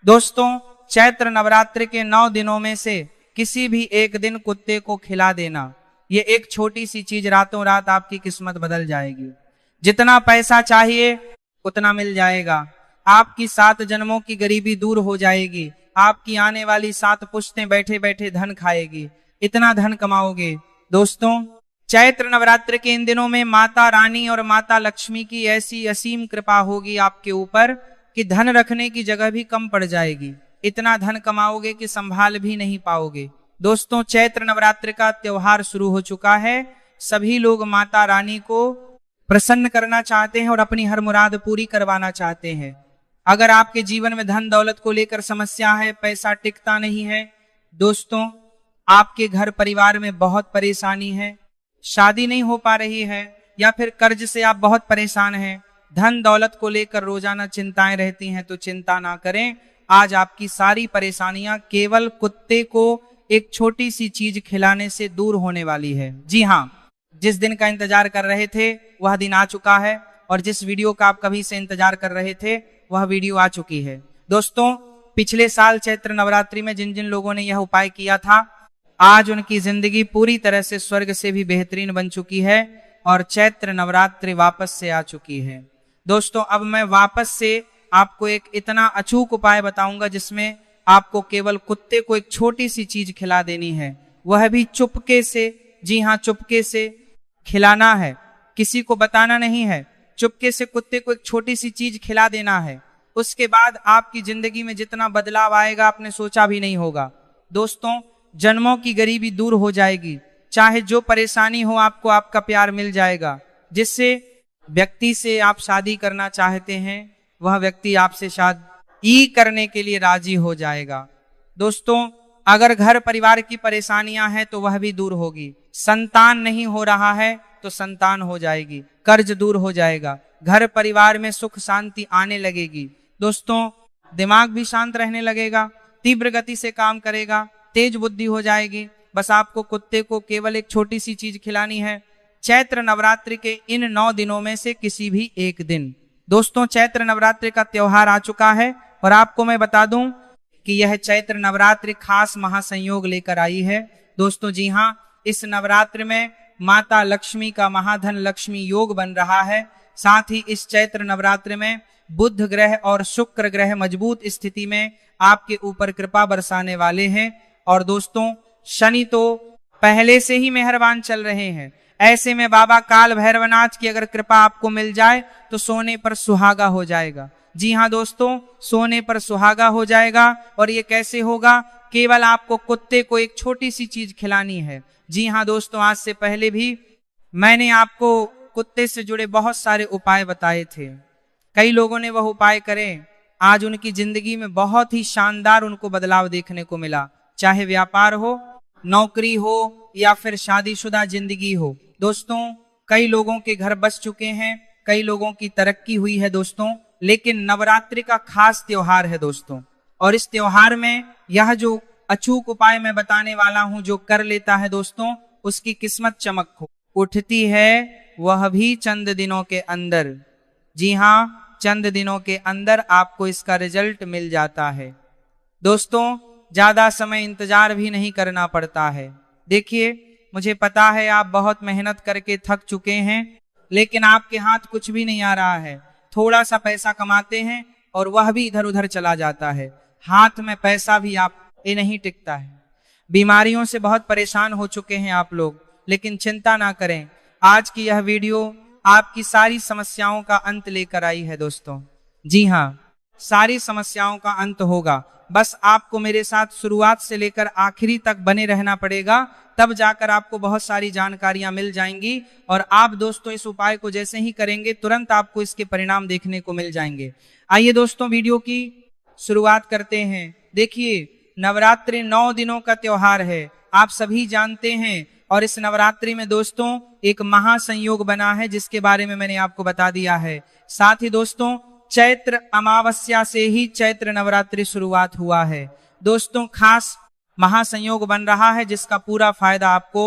दोस्तों, चैत्र नवरात्रि के 9 दिनों में से किसी भी एक दिन कुत्ते को खिला देना, ये एक छोटी सी चीज रातों रात आपकी किस्मत बदल जाएगी। जितना पैसा चाहिए उतना मिल जाएगा। आपकी 7 जन्मों की गरीबी दूर हो जाएगी। आपकी आने वाली 7 पुश्तें बैठे बैठे धन खाएगी। इतना धन कमाओगे। दोस्तों, चैत्र नवरात्र के इन दिनों में माता रानी और माता लक्ष्मी की ऐसी असीम कृपा होगी आपके ऊपर कि धन रखने की जगह भी कम पड़ जाएगी। इतना धन कमाओगे कि संभाल भी नहीं पाओगे। दोस्तों, चैत्र नवरात्र का त्योहार शुरू हो चुका है। सभी लोग माता रानी को प्रसन्न करना चाहते हैं और अपनी हर मुराद पूरी करवाना चाहते हैं। अगर आपके जीवन में धन दौलत को लेकर समस्या है, पैसा टिकता नहीं है, दोस्तों आपके घर परिवार में बहुत परेशानी है, शादी नहीं हो पा रही है, या फिर कर्ज से आप बहुत परेशान हैं, धन दौलत को लेकर रोजाना चिंताएं रहती हैं, तो चिंता ना करें। आज आपकी सारी परेशानियां केवल कुत्ते को एक छोटी सी चीज खिलाने से दूर होने वाली है। जी हाँ, जिस दिन का इंतजार कर रहे थे वह दिन आ चुका है, और जिस वीडियो का आप कभी से इंतजार कर रहे थे वह वीडियो आ चुकी है। दोस्तों, पिछले साल चैत्र नवरात्रि में जिन जिन लोगों ने यह उपाय किया था, आज उनकी जिंदगी पूरी तरह से स्वर्ग से भी बेहतरीन बन चुकी है और चैत्र नवरात्रि वापस से आ चुकी है। दोस्तों, अब मैं वापस से आपको एक इतना अचूक उपाय बताऊंगा जिसमें आपको केवल कुत्ते को एक छोटी सी चीज खिला देनी है, वह भी चुपके से। जी हाँ, चुपके से खिलाना है, किसी को बताना नहीं है। चुपके से कुत्ते को एक छोटी सी चीज खिला देना है। उसके बाद आपकी जिंदगी में जितना बदलाव आएगा आपने सोचा भी नहीं होगा। दोस्तों, जन्मों की गरीबी दूर हो जाएगी। चाहे जो परेशानी हो, आपको आपका प्यार मिल जाएगा। जिससे व्यक्ति से आप शादी करना चाहते हैं, वह व्यक्ति आपसे शादी करने के लिए राजी हो जाएगा। दोस्तों, अगर घर परिवार की परेशानियां हैं तो वह भी दूर होगी। संतान नहीं हो रहा है तो संतान हो जाएगी। कर्ज दूर हो जाएगा। घर परिवार में सुख शांति आने लगेगी। दोस्तों, दिमाग भी शांत रहने लगेगा, तीव्र गति से काम करेगा, तेज बुद्धि हो जाएगी। बस आपको कुत्ते को केवल एक छोटी सी चीज खिलानी है, चैत्र नवरात्रि के इन 9 दिनों में से किसी भी एक दिन। दोस्तों, चैत्र नवरात्रि का त्योहार आ चुका है और आपको मैं बता दूं कि यह चैत्र नवरात्रि खास महासंयोग लेकर आई है। दोस्तों, जी हाँ, इस नवरात्र में माता लक्ष्मी का महाधन लक्ष्मी योग बन रहा है। साथ ही इस चैत्र नवरात्र में बुध ग्रह और शुक्र ग्रह मजबूत स्थिति में आपके ऊपर कृपा बरसाने वाले हैं। और दोस्तों, शनि तो पहले से ही मेहरबान चल रहे हैं। ऐसे में बाबा काल भैरवनाथ की अगर कृपा आपको मिल जाए तो सोने पर सुहागा हो जाएगा। जी हाँ दोस्तों, सोने पर सुहागा हो जाएगा। और ये कैसे होगा? केवल आपको कुत्ते को एक छोटी सी चीज खिलानी है। जी हाँ दोस्तों, आज से पहले भी मैंने आपको कुत्ते से जुड़े बहुत सारे उपाय बताए थे। कई लोगों ने वह उपाय करे, आज उनकी जिंदगी में बहुत ही शानदार उनको बदलाव देखने को मिला। चाहे व्यापार हो, नौकरी हो या फिर शादीशुदा जिंदगी हो। दोस्तों, कई लोगों के घर बस चुके हैं, कई लोगों की तरक्की हुई है दोस्तों। लेकिन नवरात्रि का खास त्योहार है दोस्तों, और इस त्योहार में यह जो अचूक उपाय मैं बताने वाला हूं, जो कर लेता है दोस्तों, उसकी किस्मत चमक उठती है, वह भी चंद दिनों के अंदर। जी हाँ, चंद दिनों के अंदर आपको इसका रिजल्ट मिल जाता है। दोस्तों, ज्यादा समय इंतजार भी नहीं करना पड़ता है। देखिए, मुझे पता है आप बहुत मेहनत करके थक चुके हैं, लेकिन आपके हाथ कुछ भी नहीं आ रहा है। थोड़ा सा पैसा कमाते हैं और वह भी इधर उधर चला जाता है। हाथ में पैसा भी आप नहीं टिकता है। बीमारियों से बहुत परेशान हो चुके हैं आप लोग, लेकिन चिंता ना करें, आज की यह वीडियो आपकी सारी समस्याओं का अंत लेकर आई है दोस्तों। जी हाँ, सारी समस्याओं का अंत होगा। बस आपको मेरे साथ शुरुआत से लेकर आखिरी तक बने रहना पड़ेगा, तब जाकर आपको बहुत सारी जानकारियां मिल जाएंगी। और आप दोस्तों इस उपाय को जैसे ही करेंगे, तुरंत आपको इसके परिणाम देखने को मिल जाएंगे। आइए दोस्तों, वीडियो की शुरुआत करते हैं। देखिए, नवरात्रि 9 दिनों का त्योहार है, आप सभी जानते हैं। और इस नवरात्रि में दोस्तों एक महासंयोग बना है, जिसके बारे में मैंने आपको बता दिया है। साथ ही दोस्तों, चैत्र अमावस्या से ही चैत्र नवरात्रि शुरुआत हुआ है। दोस्तों, खास महासंयोग बन रहा है, जिसका पूरा फायदा आपको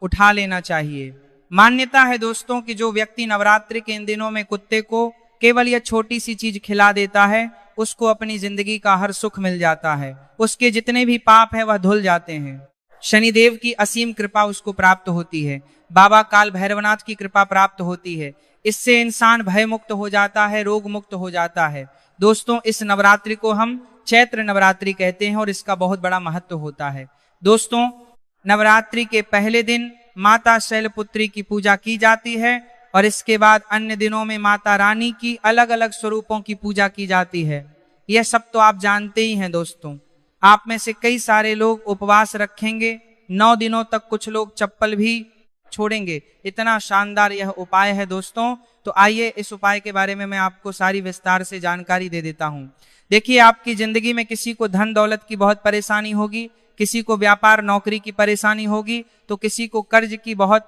उठा लेना चाहिए। मान्यता है दोस्तों कि जो व्यक्ति नवरात्रि के इन दिनों में कुत्ते को केवल यह छोटी सी चीज खिला देता है, उसको अपनी जिंदगी का हर सुख मिल जाता है, उसके जितने भी पाप है वह धुल जाते हैं। शनिदेव की असीम कृपा उसको प्राप्त होती है, बाबा काल भैरवनाथ की कृपा प्राप्त होती है। इससे इंसान भय मुक्त हो जाता है, रोग मुक्त हो जाता है। दोस्तों, इस नवरात्रि को हम चैत्र नवरात्रि कहते हैं और इसका बहुत बड़ा महत्व होता है। दोस्तों, नवरात्रि के पहले दिन माता शैलपुत्री की पूजा की जाती है और इसके बाद अन्य दिनों में माता रानी की अलग अलग स्वरूपों की पूजा की जाती है। यह सब तो आप जानते ही हैं। दोस्तों, आप में से कई सारे लोग उपवास रखेंगे, 9 दिनों तक कुछ लोग चप्पल भी छोड़ेंगे। इतना शानदार यह उपाय है दोस्तों। तो आइए इस उपाय के बारे में मैं आपको सारी विस्तार से जानकारी दे देता हूं। देखिए, आपकी जिंदगी में किसी को धन दौलत की बहुत परेशानी होगी, किसी को व्यापार नौकरी की परेशानी होगी, तो किसी को कर्ज की बहुत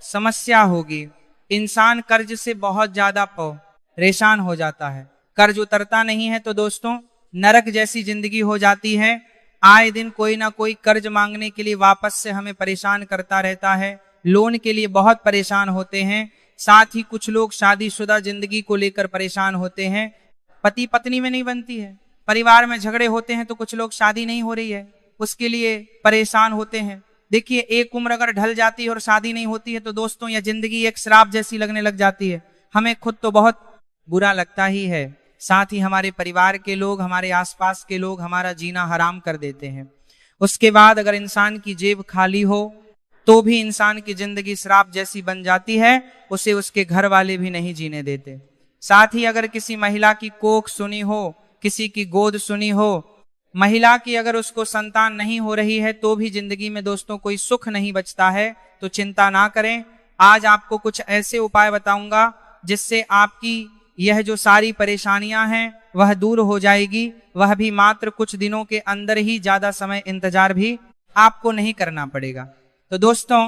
समस्या होगी। इंसान कर्ज से बहुत ज्यादा परेशान हो जाता है, कर्ज उतरता नहीं है तो दोस्तों नरक जैसी जिंदगी हो जाती है। आए दिन कोई ना कोई कर्ज मांगने के लिए वापस से हमें परेशान करता रहता है, लोन के लिए बहुत परेशान होते हैं। साथ ही कुछ लोग शादीशुदा जिंदगी को लेकर परेशान होते हैं, पति पत्नी में नहीं बनती है, परिवार में झगड़े होते हैं, तो कुछ लोग शादी नहीं हो रही है उसके लिए परेशान होते हैं। देखिए, एक उम्र अगर ढल जाती है और शादी नहीं होती है तो दोस्तों यह जिंदगी एक श्राप जैसी लगने लग जाती है। हमें खुद तो बहुत बुरा लगता ही है, साथ ही हमारे परिवार के लोग, हमारे आसपास के लोग हमारा जीना हराम कर देते हैं। उसके बाद अगर इंसान की जेब खाली हो तो भी इंसान की जिंदगी श्राप जैसी बन जाती है, उसे उसके घर वाले भी नहीं जीने देते। साथ ही अगर किसी महिला की कोख सुनी हो, किसी की गोद सुनी हो, महिला की अगर उसको संतान नहीं हो रही है तो भी जिंदगी में दोस्तों कोई सुख नहीं बचता है, तो चिंता ना करें। आज आपको कुछ ऐसे उपाय बताऊंगा जिससे आपकी यह जो सारी परेशानियां हैं वह दूर हो जाएगी, वह भी मात्र कुछ दिनों के अंदर ही, ज्यादा समय इंतजार भी आपको नहीं करना पड़ेगा। तो दोस्तों,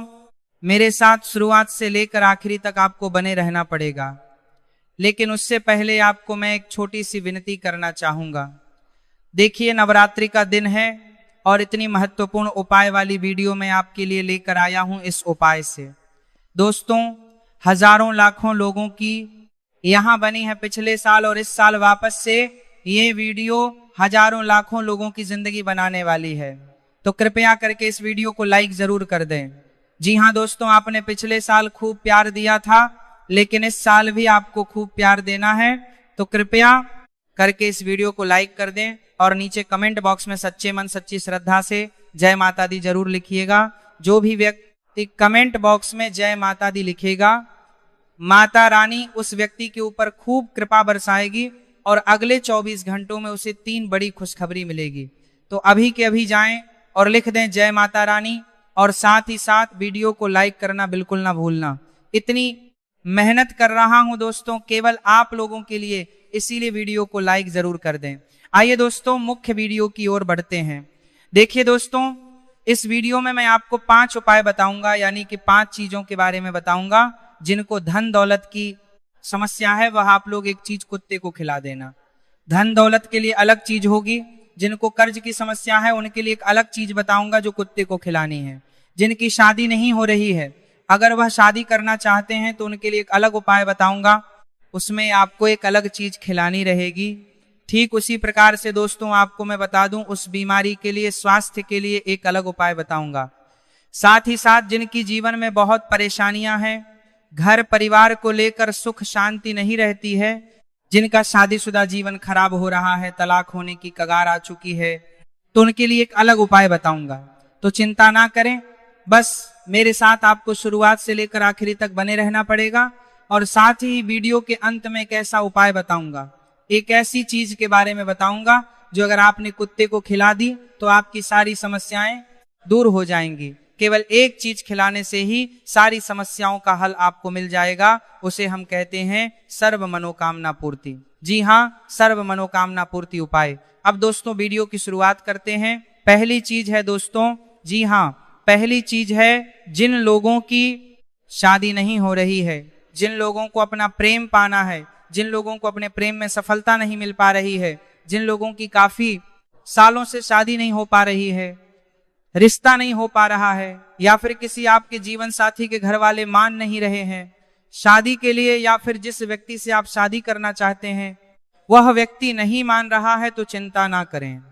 मेरे साथ शुरुआत से लेकर आखिरी तक आपको बने रहना पड़ेगा। लेकिन उससे पहले आपको मैं एक छोटी सी विनती करना चाहूंगा। देखिए, नवरात्रि का दिन है और इतनी महत्वपूर्ण उपाय वाली वीडियो मैं आपके लिए लेकर आया हूं। इस उपाय से दोस्तों हजारों लाखों लोगों की यहां बनी है पिछले साल, और इस साल वापस से ये वीडियो हजारों लाखों लोगों की जिंदगी बनाने वाली है। तो कृपया करके इस वीडियो को लाइक जरूर कर दें। जी हाँ दोस्तों, आपने पिछले साल खूब प्यार दिया था, लेकिन इस साल भी आपको खूब प्यार देना है। तो कृपया करके इस वीडियो को लाइक कर दें और नीचे कमेंट बॉक्स में सच्चे मन सच्ची श्रद्धा से जय माता दी जरूर लिखिएगा। जो भी व्यक्ति कमेंट बॉक्स में जय माता दी लिखेगा, माता रानी उस व्यक्ति के ऊपर खूब कृपा बरसाएगी और अगले 24 घंटों में उसे 3 बड़ी खुशखबरी मिलेगी। तो अभी के अभी जाएं और लिख दें जय माता रानी, और साथ ही साथ वीडियो को लाइक करना बिल्कुल ना भूलना। इतनी मेहनत कर रहा हूं दोस्तों केवल आप लोगों के लिए, इसीलिए वीडियो को लाइक जरूर कर दें। आइए दोस्तों मुख्य वीडियो की ओर बढ़ते हैं। देखिए दोस्तों, इस वीडियो में मैं आपको 5 उपाय बताऊंगा, यानी कि 5 चीजों के बारे में बताऊंगा जिनको धन दौलत की समस्या है वह आप लोग एक चीज कुत्ते को खिला देना। धन दौलत के लिए अलग चीज होगी, जिनको कर्ज की समस्या है उनके लिए एक अलग चीज बताऊंगा जो कुत्ते को खिलानी है। जिनकी शादी नहीं हो रही है, अगर वह शादी करना चाहते हैं तो उनके लिए एक अलग उपाय बताऊंगा, उसमें आपको एक अलग चीज खिलानी रहेगी। ठीक उसी प्रकार से दोस्तों आपको मैं बता दूं, उस बीमारी के लिए, स्वास्थ्य के लिए एक अलग उपाय बताऊंगा। साथ ही साथ जिनकी जीवन में बहुत परेशानियां हैं, घर परिवार को लेकर सुख शांति नहीं रहती है, जिनका शादीशुदा जीवन खराब हो रहा है, तलाक होने की कगार आ चुकी है, तो उनके लिए एक अलग उपाय बताऊंगा। तो चिंता ना करें, बस मेरे साथ आपको शुरुआत से लेकर आखिरी तक बने रहना पड़ेगा। और साथ ही वीडियो के अंत में एक ऐसा उपाय बताऊंगा, एक ऐसी चीज के बारे में बताऊंगा जो अगर आपने कुत्ते को खिला दी तो आपकी सारी समस्याएं दूर हो जाएंगी। केवल एक चीज खिलाने से ही सारी समस्याओं का हल आपको मिल जाएगा। उसे हम कहते हैं सर्व मनोकामना पूर्ति। जी हाँ, सर्व मनोकामना पूर्ति उपाय। अब दोस्तों वीडियो की शुरुआत करते हैं। पहली चीज है दोस्तों, जी हाँ, पहली चीज है जिन लोगों की शादी नहीं हो रही है, जिन लोगों को अपना प्रेम पाना है, जिन लोगों को अपने प्रेम में सफलता नहीं मिल पा रही है, जिन लोगों की काफी सालों से शादी नहीं हो पा रही है, रिश्ता नहीं हो पा रहा है, या फिर किसी आपके जीवन साथी के घर वाले मान नहीं रहे हैं शादी के लिए, या फिर जिस व्यक्ति से आप शादी करना चाहते हैं वह व्यक्ति नहीं मान रहा है तो चिंता ना करें।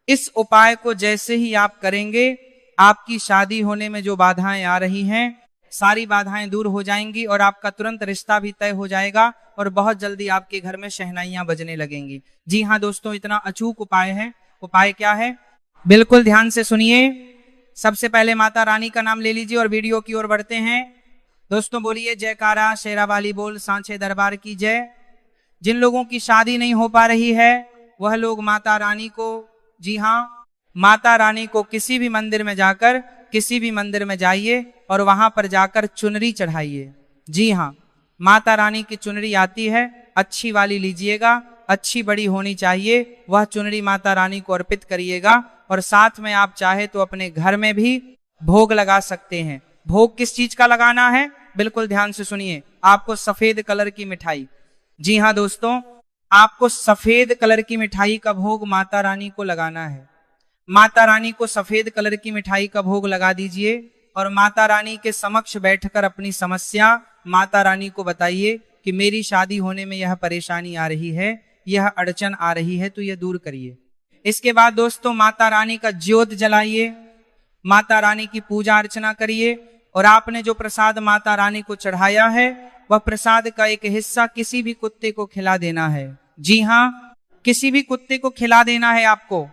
इस उपाय को जैसे ही आप करेंगे, आपकी शादी होने में जो बाधाएं आ रही हैं, सारी बाधाएं दूर हो जाएंगी और आपका तुरंत रिश्ता भी तय हो जाएगा और बहुत जल्दी आपके घर में शहनाइयां बजने लगेंगी। जी हाँ दोस्तों, इतना अचूक उपाय है। उपाय क्या है, बिल्कुल ध्यान से सुनिए। सबसे पहले माता रानी का नाम ले लीजिए और वीडियो की ओर बढ़ते हैं। दोस्तों बोलिए जयकारा शेरा वाली बोल सांचे दरबार की जय। जिन लोगों की शादी नहीं हो पा रही है वह लोग माता रानी को, जी हाँ, माता रानी को किसी भी मंदिर में जाकर, किसी भी मंदिर में जाइए और वहां पर जाकर चुनरी चढ़ाइए। जी हाँ, माता रानी की चुनरी आती है, अच्छी वाली लीजिएगा, अच्छी बड़ी होनी चाहिए। वह चुनरी माता रानी को अर्पित करिएगा और साथ में आप चाहे तो अपने घर में भी भोग लगा सकते हैं। भोग किस चीज का लगाना है, बिल्कुल ध्यान से सुनिए। आपको सफेद कलर की मिठाई, जी हाँ दोस्तों, आपको सफेद कलर की मिठाई का भोग माता रानी को लगाना है। माता रानी को सफेद कलर की मिठाई का भोग लगा दीजिए और माता रानी के समक्ष बैठकर अपनी समस्या माता रानी को बताइए कि मेरी शादी होने में यह परेशानी आ रही है, यह अड़चन आ रही है, तो यह दूर करिए। इसके बाद दोस्तों माता रानी का ज्योत जलाइए, माता रानी की पूजा अर्चना करिए और आपने जो प्रसाद माता रानी को चढ़ाया है वह प्रसाद का एक हिस्सा किसी भी कुत्ते को खिला देना है। जी हाँ, किसी भी कुत्ते को खिला देना है आपको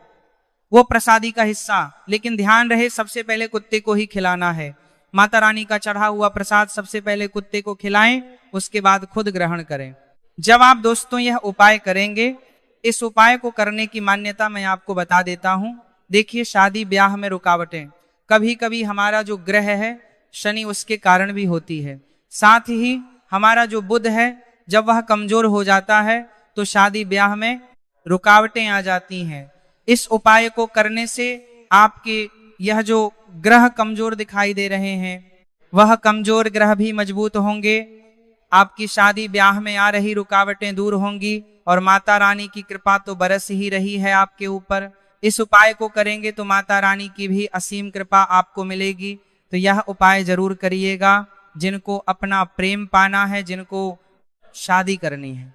वो प्रसादी का हिस्सा, लेकिन ध्यान रहे सबसे पहले कुत्ते को ही खिलाना है। माता रानी का चढ़ा हुआ प्रसाद सबसे पहले कुत्ते को खिलाएं, उसके बाद खुद ग्रहण करें। जब आप दोस्तों यह उपाय करेंगे, इस उपाय को करने की मान्यता मैं आपको बता देता हूं। देखिए, शादी ब्याह में रुकावटें कभी कभी हमारा जो ग्रह है शनि, उसके कारण भी होती है। साथ ही हमारा जो बुध है, जब वह कमजोर हो जाता है तो शादी ब्याह में रुकावटें आ जाती हैं। इस उपाय को करने से आपके यह जो ग्रह कमजोर दिखाई दे रहे हैं वह कमजोर ग्रह भी मजबूत होंगे, आपकी शादी ब्याह में आ रही रुकावटें दूर होंगी और माता रानी की कृपा तो बरस ही रही है आपके ऊपर। इस उपाय को करेंगे तो माता रानी की भी असीम कृपा आपको मिलेगी। तो यह उपाय जरूर करिएगा जिनको अपना प्रेम पाना है, जिनको शादी करनी है।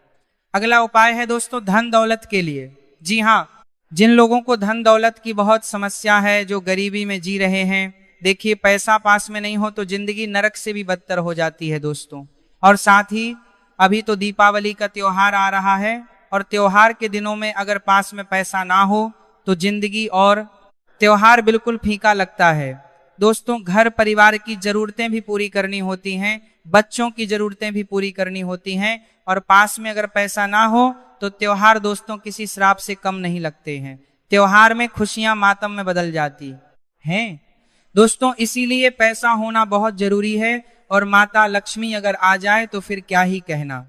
अगला उपाय है दोस्तों धन दौलत के लिए। जी हाँ, जिन लोगों को धन दौलत की बहुत समस्या है, जो गरीबी में जी रहे हैं, देखिए पैसा पास में नहीं हो तो जिंदगी नरक से भी बदतर हो जाती है दोस्तों। और साथ ही अभी तो दीपावली का त्योहार आ रहा है और त्योहार के दिनों में अगर पास में पैसा ना हो तो जिंदगी और त्योहार बिल्कुल फीका लगता है दोस्तों। घर परिवार की जरूरतें भी पूरी करनी होती हैं, बच्चों की जरूरतें भी पूरी करनी होती हैं और पास में अगर पैसा ना हो तो त्योहार दोस्तों किसी श्राप से कम नहीं लगते हैं। त्योहार में खुशियां मातम में बदल जाती हैं दोस्तों। इसीलिए पैसा होना बहुत जरूरी है और माता लक्ष्मी अगर आ जाए तो फिर क्या ही कहना।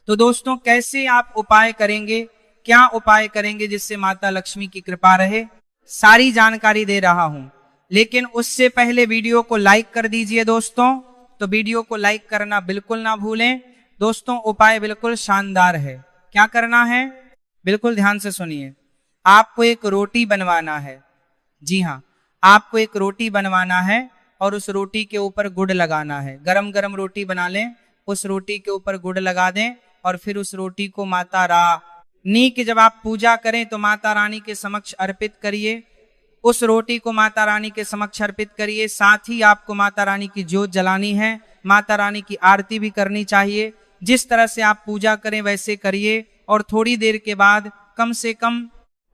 तो दोस्तों कैसे आप उपाय करेंगे, क्या उपाय करेंगे जिससे माता लक्ष्मी की कृपा रहे, सारी जानकारी दे रहा हूं। लेकिन उससे पहले वीडियो को लाइक कर दीजिए दोस्तों। तो वीडियो को लाइक करना बिल्कुल ना भूलें दोस्तों। उपाय बिल्कुल शानदार है। क्या करना है, बिल्कुल ध्यान से सुनिए। आपको एक रोटी बनवाना है, जी हाँ, आपको एक रोटी बनवाना है और उस रोटी के ऊपर गुड़ लगाना है। गरम गरम रोटी बना लें, उस रोटी के ऊपर गुड़ लगा दें और फिर उस रोटी को माता रानी की जब आप पूजा करें तो माता रानी के समक्ष अर्पित करिए। उस रोटी को माता रानी के समक्ष अर्पित करिए। साथ ही आपको माता रानी की ज्योत जलानी है, माता रानी की आरती भी करनी चाहिए। जिस तरह से आप पूजा करें वैसे करिए और थोड़ी देर के बाद, कम से कम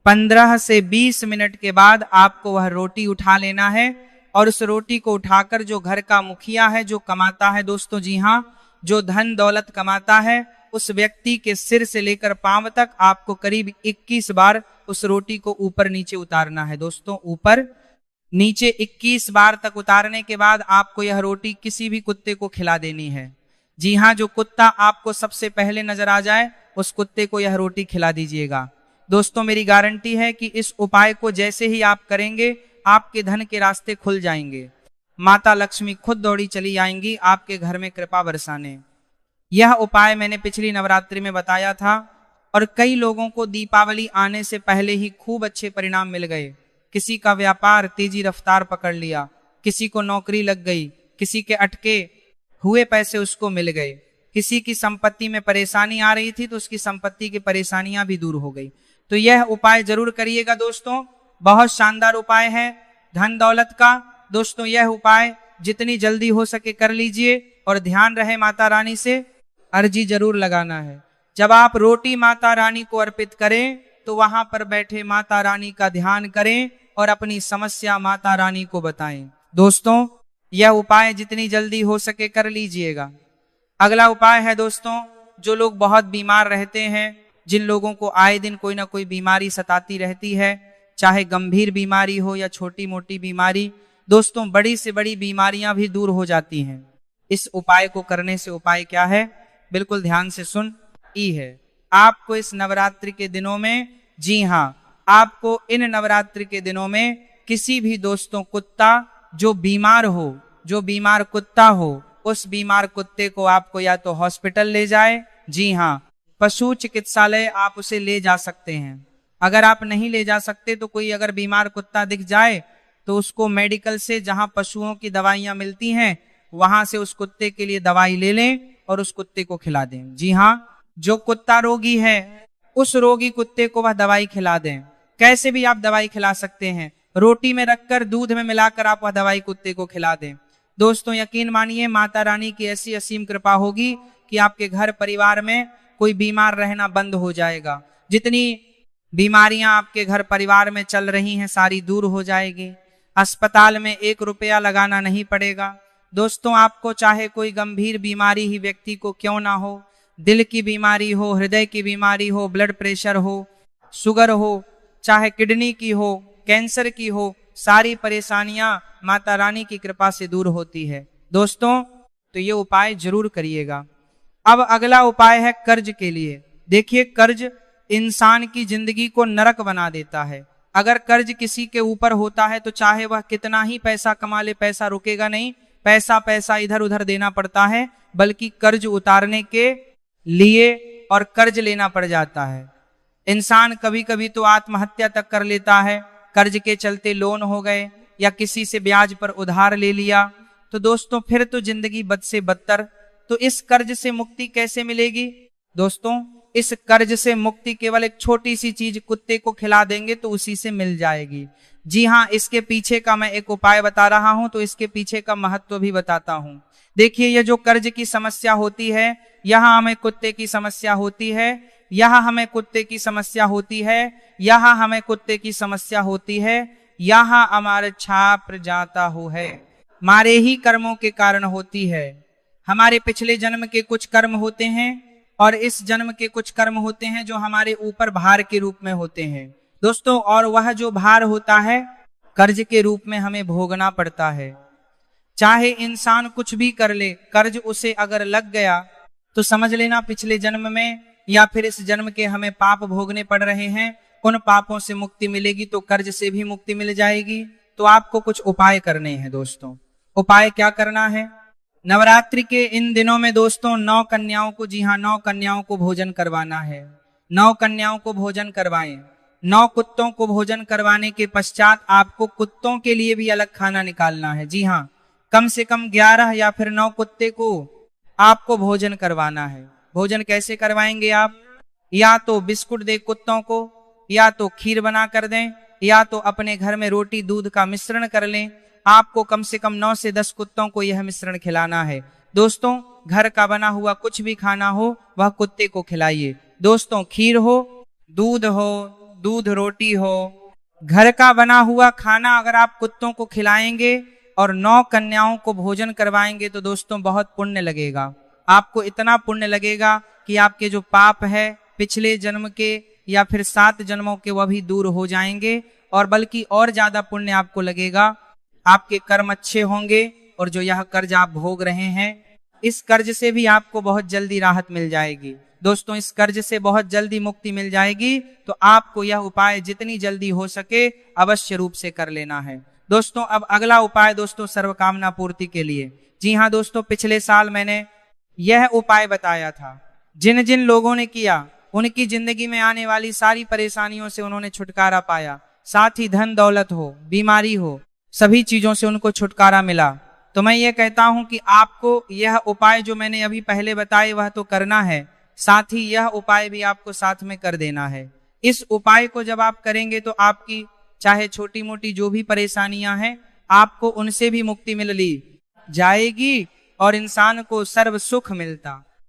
15 से 20 मिनट के बाद आपको वह रोटी उठा लेना है और उस रोटी को उठाकर जो घर का मुखिया है, जो कमाता है दोस्तों, जी हाँ, जो धन दौलत कमाता है, उस व्यक्ति के सिर से लेकर पांव तक आपको करीब 21 बार उस रोटी को ऊपर नीचे उतारना है दोस्तों। ऊपर नीचे 21 बार तक उतारने के बाद आपको यह रोटी किसी भी कुत्ते को खिला देनी है। जी हाँ, जो कुत्ता आपको सबसे पहले नजर आ जाए उस कुत्ते को यह रोटी खिला दीजिएगा दोस्तों। मेरी गारंटी है कि इस उपाय को जैसे ही आप करेंगे आपके धन के रास्ते खुल जाएंगे। माता लक्ष्मी खुद दौड़ी चली आएंगी आपके घर में कृपा बरसाने। यह उपाय मैंने पिछली नवरात्रि में बताया था और कई लोगों को दीपावली आने से पहले ही खूब अच्छे परिणाम मिल गए। किसी का व्यापार तेजी रफ्तार पकड़ लिया, किसी को नौकरी लग गई, किसी के अटके हुए पैसे उसको मिल गए, किसी की संपत्ति में परेशानी आ रही थी तो उसकी संपत्ति की परेशानियां भी दूर हो गई। तो यह उपाय जरूर करिएगा दोस्तों, बहुत शानदार उपाय है धन दौलत का। दोस्तों यह उपाय जितनी जल्दी हो सके कर लीजिए और ध्यान रहे माता रानी से अर्जी जरूर लगाना है। जब आप रोटी माता रानी को अर्पित करें तो वहां पर बैठे माता रानी का ध्यान करें और अपनी समस्या माता रानी को बताएं। दोस्तों यह उपाय जितनी जल्दी हो सके कर लीजिएगा। अगला उपाय है दोस्तों, जो लोग बहुत बीमार रहते हैं, जिन लोगों को आए दिन कोई ना कोई बीमारी सताती रहती है, चाहे गंभीर बीमारी हो या छोटी मोटी बीमारी, दोस्तों बड़ी से बड़ी बीमारियां भी दूर हो जाती हैं। इस उपाय को करने से उपाय क्या है, बिल्कुल ध्यान से सुन ई है। आपको इस नवरात्रि के दिनों में, जी हाँ, आपको इन नवरात्रि के दिनों में किसी भी दोस्तों कुत्ता जो बीमार हो, जो बीमार कुत्ता हो, उस बीमार कुत्ते को आपको या तो हॉस्पिटल ले जाए, जी हाँ, पशु चिकित्सालय आप उसे ले जा सकते हैं। अगर आप नहीं ले जा सकते तो कोई अगर बीमार कुत्ता दिख जाए तो उसको मेडिकल से, जहां पशुओं की दवाइयां मिलती हैं, वहां से उस कुत्ते के लिए दवाई ले लें और उस कुत्ते को खिला दें। जी हाँ, जो कुत्ता रोगी है उस रोगी कुत्ते को वह दवाई खिला दें। कैसे भी आप दवाई खिला सकते हैं, रोटी में रखकर दूध में मिलाकर आप वह दवाई कुत्ते को खिला दें। दोस्तों यकीन मानिए माता रानी की ऐसी असीम कृपा होगी कि आपके घर परिवार में कोई बीमार रहना बंद हो जाएगा। जितनी बीमारियां आपके घर परिवार में चल रही हैं सारी दूर हो जाएगी। अस्पताल में 1 रुपया लगाना नहीं पड़ेगा। दोस्तों आपको चाहे कोई गंभीर बीमारी ही व्यक्ति को क्यों ना हो, दिल की बीमारी हो, हृदय की बीमारी हो, ब्लड प्रेशर हो, शुगर हो, चाहे किडनी की हो, कैंसर की हो, सारी परेशानियां माता रानी की कृपा से दूर होती है। दोस्तों तो ये उपाय जरूर करिएगा। अब अगला उपाय है कर्ज के लिए। देखिए कर्ज इंसान की जिंदगी को नरक बना देता है। अगर कर्ज किसी के ऊपर होता है तो चाहे वह कितना ही पैसा कमा ले, पैसा रुकेगा नहीं, पैसा पैसा इधर उधर देना पड़ता है, बल्कि कर्ज उतारने के लिए और कर्ज लेना पड़ जाता है। इंसान कभी कभी तो आत्महत्या तक कर लेता है, कर्ज के चलते लोन हो गए या किसी से ब्याज पर उधार ले लिया। तो दोस्तों फिर तो जिंदगी बद से बदतर। तो इस कर्ज से मुक्ति कैसे मिलेगी? दोस्तों इस कर्ज से मुक्ति केवल एक छोटी सी चीज कुत्ते को खिला देंगे तो उसी से मिल जाएगी। जी हाँ, इसके पीछे का मैं एक उपाय बता रहा हूं तो इसके पीछे का महत्व भी बताता हूं। देखिए ये जो कर्ज की समस्या होती है, यहाँ हमें कुत्ते की समस्या होती है, यहाँ हमें कुत्ते की समस्या होती है, यहाँ हमें कुत्ते की समस्या होती है, यहाँ हमारे छात्र जाता हो है, हमारे ही कर्मों के कारण होती है। हमारे पिछले जन्म के कुछ कर्म होते हैं और इस जन्म के कुछ कर्म होते हैं जो हमारे ऊपर भार के रूप में होते हैं दोस्तों, और वह जो भार होता है कर्ज के रूप में हमें भोगना पड़ता है। चाहे इंसान कुछ भी कर ले, कर्ज उसे अगर लग गया तो समझ लेना पिछले जन्म में या फिर इस जन्म के हमें पाप भोगने पड़ रहे हैं, उन पापों से मुक्ति मिलेगी तो कर्ज से भी मुक्ति मिल जाएगी। तो आपको कुछ उपाय करने हैं दोस्तों। उपाय क्या करना है? नवरात्रि के इन दिनों में दोस्तों 9 कन्याओं को, जी हाँ 9 कन्याओं को भोजन करवाना है। 9 कन्याओं को भोजन करवाएं। 9 कुत्तों को भोजन करवाने के पश्चात आपको कुत्तों के लिए भी अलग खाना निकालना है। जी हाँ, कम से कम 11 या फिर 9 कुत्ते को आपको भोजन करवाना है। भोजन कैसे करवाएंगे आप? या तो बिस्कुट दे कुत्तों को, या तो खीर बना कर दें, या तो अपने घर में रोटी दूध का मिश्रण कर लें। आपको कम से कम 9 से 10 कुत्तों को यह मिश्रण खिलाना है। दोस्तों घर का बना हुआ कुछ भी खाना हो वह कुत्ते को खिलाइए। दोस्तों खीर हो, दूध रोटी हो, घर का बना हुआ खाना अगर आप कुत्तों को खिलाएंगे और 9 कन्याओं को भोजन करवाएंगे तो दोस्तों बहुत पुण्य लगेगा। आपको इतना पुण्य लगेगा कि आपके जो पाप है पिछले जन्म के या फिर 7 जन्मों के वह भी दूर हो जाएंगे, और बल्कि और ज्यादा पुण्य आपको लगेगा। आपके कर्म अच्छे होंगे और जो यह कर्ज आप भोग रहे हैं इस कर्ज से भी आपको बहुत जल्दी राहत मिल जाएगी। दोस्तों इस कर्ज से बहुत जल्दी मुक्ति मिल जाएगी, तो आपको यह उपाय जितनी जल्दी हो सके अवश्य रूप से कर लेना है। दोस्तों अब अगला उपाय दोस्तों सर्वकामना पूर्ति के लिए। जी हाँ दोस्तों, पिछले साल मैंने यह उपाय बताया था। जिन जिन लोगों ने किया उनकी जिंदगी में आने वाली सारी परेशानियों से उन्होंने छुटकारा पाया, साथ ही धन दौलत हो, बीमारी हो, सभी चीजों से उनको छुटकारा मिला। तो मैं ये कहता हूं कि आपको यह उपाय जो मैंने अभी पहले बताए वह तो करना है, साथ ही यह उपाय भी आपको साथ में कर देना है। इस उपाय को जब आप करेंगे तो आपकी चाहे छोटी मोटी जो भी परेशानियां हैं, आपको उनसे भी मुक्ति मिल ली जाएगी और इंसान को सर्व सुख मिलता।